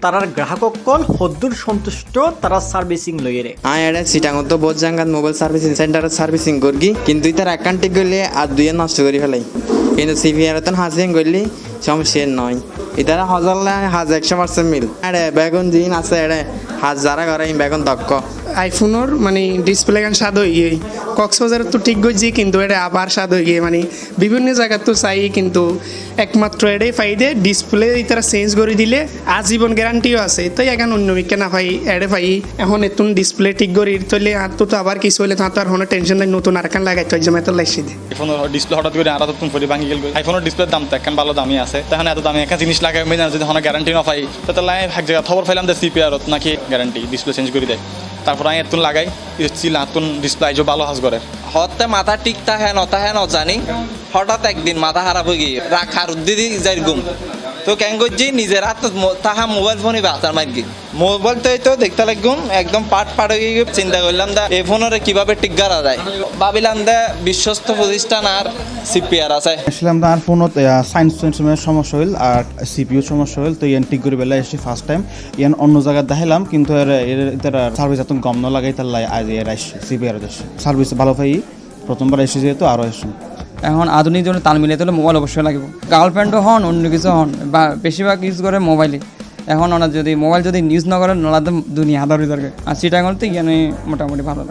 তারার গ্রাহকসকল সদ্দূর সন্তুষ্ট তারা সার্ভিসিং লইরে এটা সিটাঙত তো বহুত জায়গাত মোবাইল সার্ভিসিং সেন্টারত সার্ভিসিং করগি কিন্তু ইতার অ্যাকাউন্ট ঠিক করলে আর দুইয়ে নষ্ট করে ফেলাই কিন্তু সিভিআর তো হাজিং করলি সমস্যা নয় ইতারা হজারলে 100% মিল আরে বেগুন দিন আছে এড়ে হাজারা করে বেগুন দক্ষ আইফোনের মানে ডিসপ্লে গান স্বাদ হয়ে গিয়ে কক্সবাজার তো ঠিক গেছি কিন্তু এটা আবার স্বাদ হয়ে গিয়ে মানে বিভিন্ন জায়গা তো চাই কিন্তু একমাত্র এটাই ফাইদে ডিসপ্লে তারা চেঞ্জ করে দিলে আজীবন গ্যারান্টিও আছে তাই এখন অন্য বিকে না পাই এড়ে পাই এখন এতুন ডিসপ্লে ঠিক করে তৈলে আর তো আবার কিছু হলে তো আর কোনো টেনশন নাই নতুন আর কান লাগাই তো জমা তো লাগছে দে আইফোনের ডিসপ্লে হঠাৎ করে আর তুমি ফরি ভাঙি গেল আইফোনের ডিসপ্লের দাম তো এখন ভালো দামি আছে তখন এত দামি একটা জিনিস লাগাই আমি যদি কোনো গ্যারান্টি না পাই তাহলে এক জায়গা খবর পাইলাম যে সিপিআরত নাকি গ্যারান্টি ডিসপ্লে চেঞ্জ করে দেয় তারপর আমি এতুন লাগাই চিল আতুন ডিসপ্লে আইজো ভালো হাজ করে হতে মাথা ঠিক তাহে ন জানি হঠাৎ একদিন মাথা খারাপ হয়ে গিয়ে রাখার দিদি যাই গুম তো কেন করছি নিজের হাত তাহা মোবাইল ফোনই বাঁচার মার্কি মোবাইল তো দেখতে লাগুম একদম পাট হয়ে গিয়ে চিন্তা করলাম দা এই ফোনের কিভাবে টিক করা যায় ভাবিলাম দা বিশ্বস্ত প্রতিষ্ঠান আর সিপিআর আছে আসলে আর ফোনত সায়েন্স সমস্যা হইল আর সিপিইউ সমস্যা হইল তো ইয়ান ঠিক করে বেলা এসে ফার্স্ট টাইম ইয়ান অন্য জায়গায় দেখাইলাম কিন্তু এর সার্ভিস এত কম ন লাগাই তার আজ এর আসছে সিপিআর সার্ভিস ভালো পাই প্রথমবার এসে যেহেতু আরও এসে এখন আধুনিক জন্য তাল মিলাইতে হলে মোবাইল অবশ্যই লাগবে গার্লফ্রেন্ডও হন অন্য কিছু হন বা বেশিরভাগ ইউজ করে মোবাইলে এখন ওনার যদি মোবাইল যদি ইউজ না করে ওনাদের দুনিয়া আধার আর সেটা করতে গিয়ে মোটামুটি ভালো লাগে।